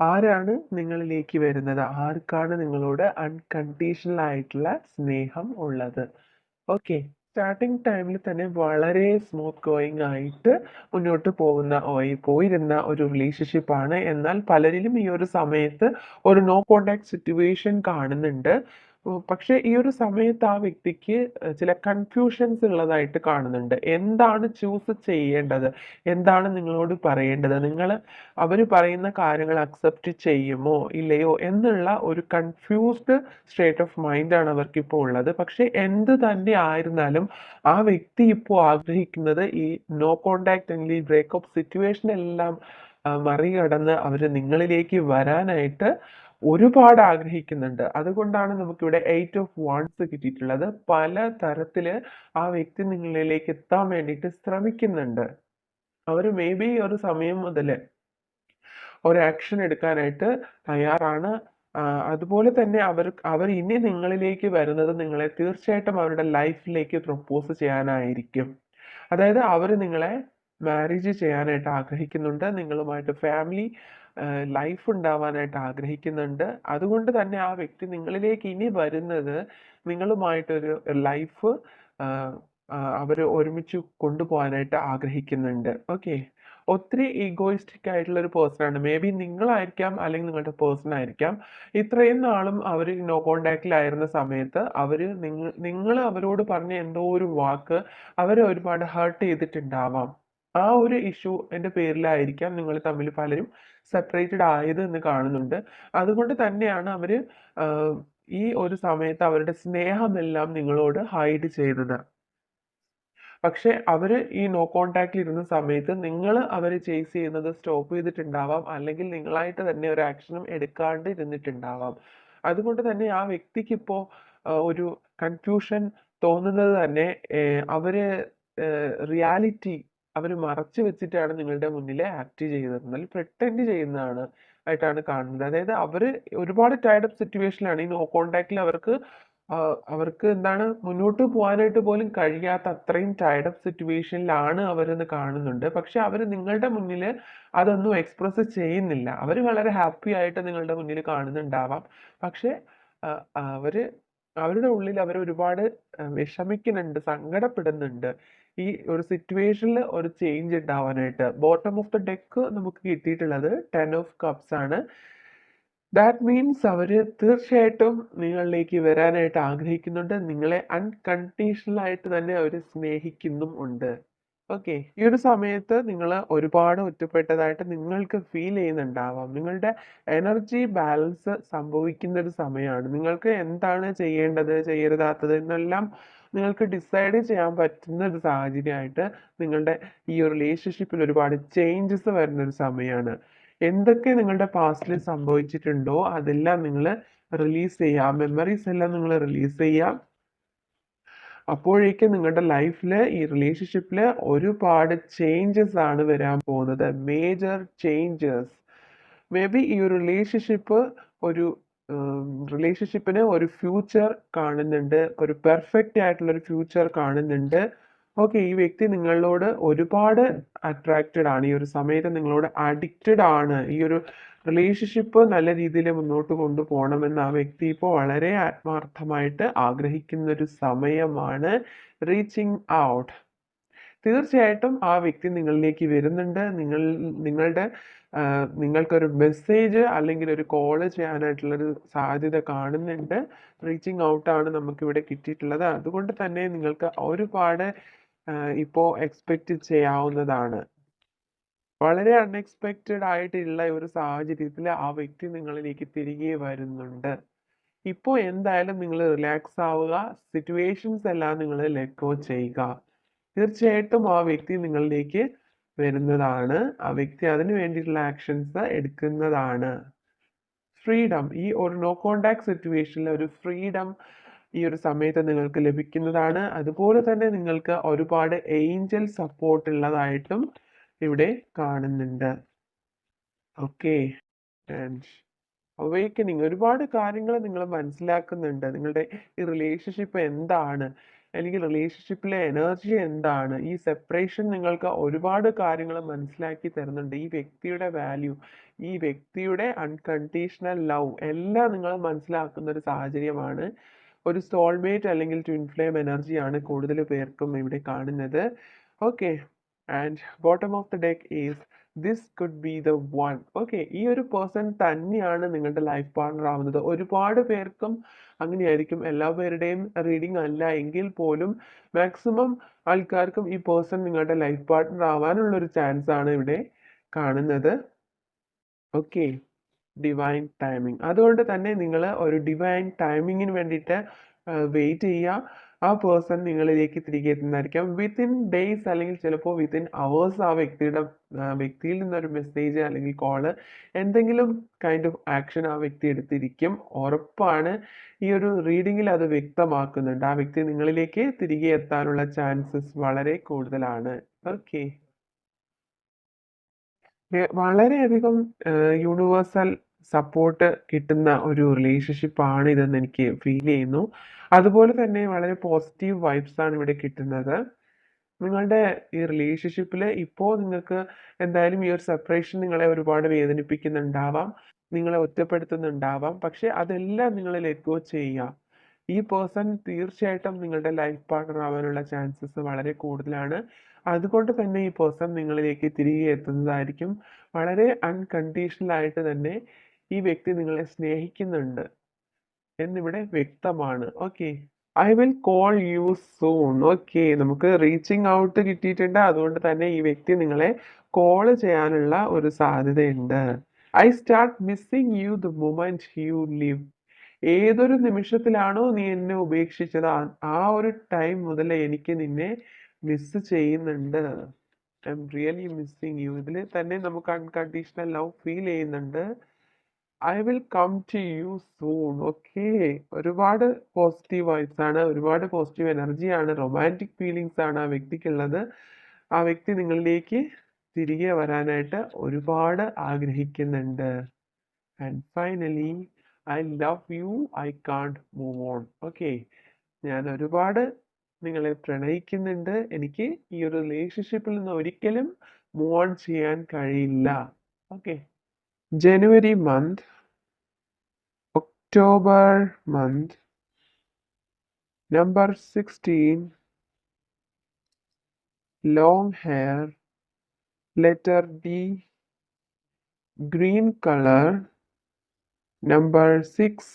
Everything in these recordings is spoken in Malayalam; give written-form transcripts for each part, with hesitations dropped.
ആരാണ് നിങ്ങളിലേക്ക് വരുന്നത്? ആർക്കാണ് നിങ്ങളോട് അൺകണ്ടീഷണൽ ആയിട്ടുള്ള സ്നേഹം ഉള്ളത്? ഓക്കെ. സ്റ്റാർട്ടിങ് ടൈമിൽ തന്നെ വളരെ സ്മൂത്ത് ഗോയിങ് ആയിട്ട് മുന്നോട്ട് പോയിരുന്ന ഒരു റിലേഷൻഷിപ്പാണ്. എന്നാൽ പലരിലും ഈ ഒരു സമയത്ത് ഒരു നോ കോൺടാക്ട് സിറ്റുവേഷൻ കാണുന്നുണ്ട്. പക്ഷേ ഈ ഒരു സമയത്ത് ആ വ്യക്തിക്ക് ചില കൺഫ്യൂഷൻസ് ഉള്ളതായിട്ട് കാണുന്നുണ്ട്. എന്താണ് ചൂസ് ചെയ്യേണ്ടത്? എന്താണ് നിങ്ങളോട് പറയേണ്ടത്? അവര് പറയുന്ന കാര്യങ്ങൾ അക്സെപ്റ്റ് ചെയ്യുമോ ഇല്ലയോ എന്നുള്ള ഒരു കൺഫ്യൂസ്ഡ് സ്റ്റേറ്റ് ഓഫ് മൈൻഡാണ് അവർക്കിപ്പോൾ ഉള്ളത്. പക്ഷേ എന്ത് തന്നെ ആയിരുന്നാലും ആ വ്യക്തി ഇപ്പോൾ ആഗ്രഹിക്കുന്നത് ഈ നോ കോൺടാക്ട് അല്ലെങ്കിൽ ഈ ബ്രേക്കപ്പ് സിറ്റുവേഷൻ എല്ലാം മറികടന്ന് അവര് നിങ്ങളിലേക്ക് വരാനായിട്ട് ഒരുപാട് ആഗ്രഹിക്കുന്നുണ്ട്. അതുകൊണ്ടാണ് നമുക്കിവിടെ 8 ഓഫ് വാണ്ട്സ് കിട്ടിയിട്ടുള്ളത്. പല തരത്തില് ആ വ്യക്തി നിങ്ങളിലേക്ക് എത്താൻ വേണ്ടിയിട്ട് ശ്രമിക്കുന്നുണ്ട്. അവര് മേ ബി ഒരു സമയം മുതല് ഒരു ആക്ഷൻ എടുക്കാനായിട്ട് തയ്യാറാണ്. അതുപോലെ തന്നെ അവർ ഇനി നിങ്ങളിലേക്ക് വരുന്നത് നിങ്ങളെ തീർച്ചയായിട്ടും അവരുടെ ലൈഫിലേക്ക് പ്രൊപ്പോസ് ചെയ്യാനായിരിക്കും. അതായത് അവര് നിങ്ങളെ മാരേജ് ചെയ്യാനായിട്ട് ആഗ്രഹിക്കുന്നുണ്ട്. നിങ്ങളുമായിട്ട് ഫാമിലി ലൈഫ് ഉണ്ടാവാനായിട്ട് ആഗ്രഹിക്കുന്നുണ്ട്. അതുകൊണ്ട് തന്നെ ആ വ്യക്തി നിങ്ങളിലേക്ക് ഇനി വരുന്നത് നിങ്ങളുമായിട്ടൊരു ലൈഫ് ആഹ് അവര് ഒരുമിച്ച് കൊണ്ടുപോകാനായിട്ട് ആഗ്രഹിക്കുന്നുണ്ട്. ഓക്കെ. ഒത്തിരി ഈഗോയിസ്റ്റിക് ആയിട്ടുള്ള ഒരു പേഴ്സൺ ആണ്. മേ ബി നിങ്ങളായിരിക്കാം അല്ലെങ്കിൽ നിങ്ങളുടെ പേഴ്സൺ ആയിരിക്കാം. ഇത്രയും നാളും അവര് നോ കോൺടാക്റ്റിലായിരുന്ന സമയത്ത് നിങ്ങൾ അവരോട് പറഞ്ഞ എന്തോ ഒരു വാക്ക് അവരെ ഒരുപാട് ഹർട്ട് ചെയ്തിട്ടുണ്ടാവാം. ആ ഒരു ഇഷ്യൂന്റെ പേരിലായിരിക്കാം നിങ്ങൾ തമ്മിൽ പലരും സെപ്പറേറ്റഡ് ആയത് എന്ന് കാണുന്നുണ്ട്. അതുകൊണ്ട് തന്നെയാണ് അവര് ആഹ് ഈ ഒരു സമയത്ത് അവരുടെ സ്നേഹമെല്ലാം നിങ്ങളോട് ഹൈഡ് ചെയ്തത്. പക്ഷെ അവര് ഈ നോ കോൺടാക്റ്റിൽ ഇരുന്ന സമയത്ത് നിങ്ങള് അവരെ ചേസ് ചെയ്യുന്നത് സ്റ്റോപ്പ് ചെയ്തിട്ടുണ്ടാവാം. അല്ലെങ്കിൽ നിങ്ങളായിട്ട് തന്നെ ഒരു ആക്ഷനും എടുക്കാണ്ട് ഇരുന്നിട്ടുണ്ടാവാം. അതുകൊണ്ട് തന്നെ ആ വ്യക്തിക്കിപ്പോ ഒരു കൺഫ്യൂഷൻ തോന്നുന്നത് തന്നെ അവര് റിയാലിറ്റി അവര് മറച്ചു വെച്ചിട്ടാണ് നിങ്ങളുടെ മുന്നില് ആക്ട് ചെയ്യുന്നത്. അല്ലെങ്കിൽ പ്രിറ്റൻഡ് ചെയ്യുന്നതാണ് ആയിട്ടാണ് കാണുന്നത്. അതായത് അവര് ഒരുപാട് ടൈഡ് അപ്പ് സിറ്റുവേഷനിലാണ്. ഈ നോ കോൺടാക്റ്റിൽ അവർക്ക് എന്താണ് മുന്നോട്ട് പോകാനായിട്ട് പോലും കഴിയാത്ത അത്രയും ടൈഡ് അപ്പ് സിറ്റുവേഷനിലാണ് അവരെന്ന് കാണുന്നുണ്ട്. പക്ഷെ അവര് നിങ്ങളുടെ മുന്നില് അതൊന്നും എക്സ്പ്രസ് ചെയ്യുന്നില്ല. അവര് വളരെ ഹാപ്പി ആയിട്ട് നിങ്ങളുടെ മുന്നിൽ കാണുന്നുണ്ടാവാം. പക്ഷെ അഹ് അവര് അവരുടെ ഉള്ളിൽ അവര് ഒരുപാട് വിഷമിക്കുന്നുണ്ട്, സങ്കടപ്പെടുന്നുണ്ട്. ഈ ഒരു സിറ്റുവേഷനിൽ ഒരു ചേഞ്ച് ഉണ്ടാവാനായിട്ട്. ബോട്ടം ഓഫ് ദ ഡെക്ക് നമുക്ക് കിട്ടിയിട്ടുള്ളത് 10 ഓഫ് കപ്സ് ആണ്. ദാറ്റ് മീൻസ് അവര് തീർച്ചയായിട്ടും നിങ്ങളിലേക്ക് വരാനായിട്ട് ആഗ്രഹിക്കുന്നുണ്ട്. നിങ്ങളെ അൺകണ്ടീഷണൽ ആയിട്ട് തന്നെ അവര് സ്നേഹിക്കുന്നും ഉണ്ട്. ഓക്കെ. ഈ ഒരു സമയത്ത് നിങ്ങള് ഒരുപാട് ഒറ്റപ്പെട്ടതായിട്ട് നിങ്ങൾക്ക് ഫീൽ ചെയ്യുന്നുണ്ടാവാം. നിങ്ങളുടെ എനർജി ബാലൻസ് സംഭവിക്കുന്ന ഒരു സമയമാണ്. നിങ്ങൾക്ക് എന്താണ് ചെയ്യേണ്ടത്, ചെയ്യരുതാത്തത് എന്നെല്ലാം നിങ്ങൾക്ക് ഡിസൈഡ് ചെയ്യാൻ പറ്റുന്ന ഒരു സാഹചര്യമായിട്ട് നിങ്ങളുടെ ഈ ഒരു റിലേഷൻഷിപ്പിൽ ഒരുപാട് ചേഞ്ചസ് വരുന്ന ഒരു സമയമാണ്. എന്തൊക്കെ നിങ്ങളുടെ പാസ്റ്റിൽ സംഭവിച്ചിട്ടുണ്ടോ അതെല്ലാം നിങ്ങള് റിലീസ് ചെയ്യുക. ആ മെമ്മറീസ് എല്ലാം നിങ്ങള് റിലീസ് ചെയ്യുക. അപ്പോഴേക്കും നിങ്ങളുടെ ലൈഫില് ഈ റിലേഷൻഷിപ്പില് ഒരുപാട് ചേഞ്ചസ് ആണ് വരാൻ പോകുന്നത്. Major changes. മേ ബി ഈ ഒരു ഒരു റിലേഷൻഷിപ്പിന് ഒരു ഫ്യൂച്ചർ കാണുന്നുണ്ട്. ഒരു പെർഫെക്റ്റ് ആയിട്ടുള്ള ഒരു ഫ്യൂച്ചർ കാണുന്നുണ്ട്. ഓക്കെ. ഈ വ്യക്തി നിങ്ങളോട് ഒരുപാട് അട്രാക്റ്റഡ് ആണ്. ഈ ഒരു സമയത്ത് നിങ്ങളോട് അഡിക്റ്റഡ് ആണ്. ഈ ഒരു റിലേഷൻഷിപ്പ് നല്ല രീതിയിൽ മുന്നോട്ട് കൊണ്ടുപോകണമെന്ന് ആ വ്യക്തി ഇപ്പോൾ വളരെ ആത്മാർത്ഥമായിട്ട് ആഗ്രഹിക്കുന്ന ഒരു സമയമാണ്. Reaching out. തീർച്ചയായിട്ടും ആ വ്യക്തി നിങ്ങളിലേക്ക് വരുന്നുണ്ട്. നിങ്ങളുടെ നിങ്ങൾക്കൊരു മെസ്സേജ് അല്ലെങ്കിൽ ഒരു കോള് ചെയ്യാനായിട്ടുള്ളൊരു സാധ്യത കാണുന്നുണ്ട്. റീച്ചിങ് ഔട്ടാണ് നമുക്കിവിടെ കിട്ടിയിട്ടുള്ളത്. അതുകൊണ്ട് തന്നെ നിങ്ങൾക്ക് ഒരുപാട് ഇപ്പോൾ എക്സ്പെക്റ്റ് ചെയ്യാവുന്നതാണ്. വളരെ അൺഎക്സ്പെക്റ്റഡ് ആയിട്ടുള്ള ഒരു സാഹചര്യത്തിൽ ആ വ്യക്തി നിങ്ങളിലേക്ക് തിരികെ വരുന്നുണ്ട്. ഇപ്പോൾ എന്തായാലും നിങ്ങൾ റിലാക്സ് ആവുക. സിറ്റുവേഷൻസ് എല്ലാം നിങ്ങൾ ലെറ്റ് ഗോ ചെയ്യുക. തീർച്ചയായിട്ടും ആ വ്യക്തി നിങ്ങളിലേക്ക് വരുന്നതാണ്. ആ വ്യക്തി അതിന് വേണ്ടിയിട്ടുള്ള ആക്ഷൻസ് എടുക്കുന്നതാണ്. ഫ്രീഡം. ഈ ഒരു നോ കോൺടാക്ട് സിറ്റുവേഷനിൽ ഒരു ഫ്രീഡം ഈ ഒരു സമയത്ത് നിങ്ങൾക്ക് ലഭിക്കുന്നതാണ്. അതുപോലെ തന്നെ നിങ്ങൾക്ക് ഒരുപാട് ഏഞ്ചൽ സപ്പോർട്ട് ഉള്ളതായിട്ടും ഇവിടെ കാണുന്നുണ്ട്. ഓക്കെ. ആൻഡ് അവേക്കനിങ് ഒരുപാട് കാര്യങ്ങൾ നിങ്ങൾ മനസ്സിലാക്കുന്നുണ്ട്. നിങ്ങളുടെ ഈ റിലേഷൻഷിപ്പ് എന്താണ്? അല്ലെങ്കിൽ റിലേഷൻഷിപ്പിലെ എനർജി എന്താണ്, ഈ സെപ്പറേഷൻ നിങ്ങൾക്ക് ഒരുപാട് കാര്യങ്ങൾ മനസ്സിലാക്കി തരുന്നുണ്ട്. ഈ വ്യക്തിയുടെ വാല്യൂ, ഈ വ്യക്തിയുടെ അൺകണ്ടീഷണൽ ലവ് എല്ലാം നിങ്ങൾ മനസ്സിലാക്കുന്ന ഒരു സാഹചര്യമാണ്. ഒരു സോൾമേറ്റ് അല്ലെങ്കിൽ ട്വിൻ ഫ്ലെയിം എനർജിയാണ് കൂടുതൽ പേർക്കും ഇവിടെ കാണുന്നത്. Okay, and bottom of the deck is this could be the one. Okay, ഈ ഒരു പേഴ്സൺ തന്നെയാണ് നിങ്ങളുടെ ലൈഫ് പാർട്ണർ ആവുന്നത്. ഒരുപാട് പേർക്കും അങ്ങനെയായിരിക്കും, എല്ലാവരുടെയും റീഡിംഗ് അല്ല എങ്കിൽ പോലും മാക്സിമം ആൾക്കാർക്കും ഈ പേഴ്സൺ നിങ്ങളുടെ ലൈഫ് പാർട്ണർ ആവാനുള്ള ഒരു ചാൻസ് ആണ് ഇവിടെ കാണുന്നത്. Okay, divine timing. അതുകൊണ്ട് തന്നെ നിങ്ങൾ ഒരു ഡിവൈൻ ടൈമിങ്ങിന് വേണ്ടിയിട്ട് വെയിറ്റ് ചെയ്യുക. ആ പേഴ്സൺ നിങ്ങളിലേക്ക് തിരികെ എത്തുന്നതായിരിക്കാം. വിത്തിൻ ഡേയ്സ് അല്ലെങ്കിൽ ചിലപ്പോൾ വിത്തിൻ അവേഴ്സ് ആ വ്യക്തിയിൽ നിന്നൊരു മെസ്സേജ് അല്ലെങ്കിൽ കോള്, എന്തെങ്കിലും കൈൻഡ് ഓഫ് ആക്ഷൻ ആ വ്യക്തി എടുത്തിരിക്കും. ഉറപ്പാണ്. ഈ ഒരു റീഡിങ്ങിൽ അത് വ്യക്തമാക്കുന്നുണ്ട്. ആ വ്യക്തി നിങ്ങളിലേക്ക് തിരികെ എത്താനുള്ള ചാൻസസ് വളരെ കൂടുതലാണ്. ഓക്കെ, വളരെയധികം യൂണിവേഴ്സൽ സപ്പോർട്ട് കിട്ടുന്ന ഒരു റിലേഷൻഷിപ്പ് ആണ് ഇതെന്ന് എനിക്ക് ഫീൽ ചെയ്യുന്നു. അതുപോലെ തന്നെ വളരെ പോസിറ്റീവ് വൈബ്സ് ആണ് ഇവിടെ കിട്ടുന്നത്. നിങ്ങളുടെ ഈ റിലേഷൻഷിപ്പിൽ ഇപ്പോൾ നിങ്ങൾക്ക് എന്തായാലും ഈ ഒരു സെപ്പറേഷൻ നിങ്ങളെ ഒരുപാട് വേദനിപ്പിക്കുന്നുണ്ടാവാം, നിങ്ങളെ ഒറ്റപ്പെടുത്തുന്നുണ്ടാവാം. പക്ഷെ അതെല്ലാം നിങ്ങൾ ലെറ്റ് ഗോ ചെയ്യുക. ഈ പേഴ്സൺ തീർച്ചയായിട്ടും നിങ്ങളുടെ ലൈഫ് പാർട്ണർ ആവാനുള്ള ചാൻസസ് വളരെ കൂടുതലാണ്. അതുകൊണ്ട് തന്നെ ഈ പേഴ്സൺ നിങ്ങളിലേക്ക് തിരികെ എത്തുന്നതായിരിക്കും. വളരെ അൺകണ്ടീഷണൽ ആയിട്ട് തന്നെ ഈ വ്യക്തി നിങ്ങളെ സ്നേഹിക്കുന്നുണ്ട് എന്നിവിടെ വ്യക്തമാണ്. Okay, I will call you soon. Okay, നമുക്ക് റീച്ചിങ് ഔട്ട് കിട്ടിയിട്ടുണ്ട്. അതുകൊണ്ട് തന്നെ ഈ വ്യക്തി നിങ്ങളെ കോൾ ചെയ്യാനുള്ള ഒരു സാധ്യതയുണ്ട്. I start missing you the moment you live. ഏതൊരു നിമിഷത്തിലാണോ നീ എന്നെ ഉപേക്ഷിച്ചത്, ആ ഒരു ടൈം മുതൽ എനിക്ക് നിന്നെ മിസ് ചെയ്യുന്നുണ്ട്. I am really missing you. ഇതിൽ തന്നെ നമുക്ക് അൺകണ്ടീഷണൽ ലവ് ഫീൽ ചെയ്യുന്നുണ്ട്. I will come to you soon. Okay, ഒരുപാട് പോസിറ്റീവ് വൈബ്സ് ആണ്, ഒരുപാട് പോസിറ്റീവ് എനർജിയാണ്, റൊമാൻറ്റിക് ഫീലിങ്സ് ആണ് ആ വ്യക്തിക്കുള്ളത്. ആ വ്യക്തി നിങ്ങളിലേക്ക് തിരികെ വരാനായിട്ട് ഒരുപാട് ആഗ്രഹിക്കുന്നുണ്ട്. And finally, I love you, I can't move on. Okay, ഞാൻ ഒരുപാട് നിങ്ങളെ പ്രണയിക്കുന്നുണ്ട്. എനിക്ക് ഈ ഒരു റിലേഷൻഷിപ്പിൽ നിന്ന് ഒരിക്കലും മൂവ് ഓൺ ചെയ്യാൻ കഴിയില്ല. Okay, January month, October month, number 16, long hair, letter D, green color, number 6.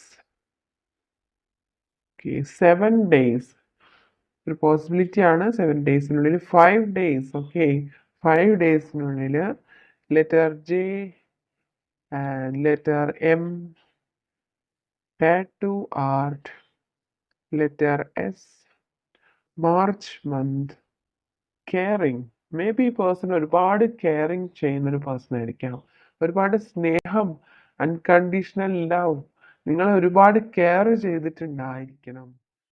Okay, 7 days. ഒരു പോസിബിലിറ്റി ആണ് 7 ഡേയ്സിനുള്ളിൽ. 5 days. ഓക്കെ, 5 ഡേയ്സിനുള്ളിൽ letter J and letter M, tattoo art, letter S, March month, caring. May be person ഒരുപാട് കെയറിങ് ചെയ്യുന്നൊരു പേഴ്സൺ ആയിരിക്കാം. ഒരുപാട് സ്നേഹം, അൺകണ്ടീഷണൽ ലവ്, നിങ്ങൾ ഒരുപാട് കെയർ ചെയ്തിട്ടുണ്ടായിരിക്കണം.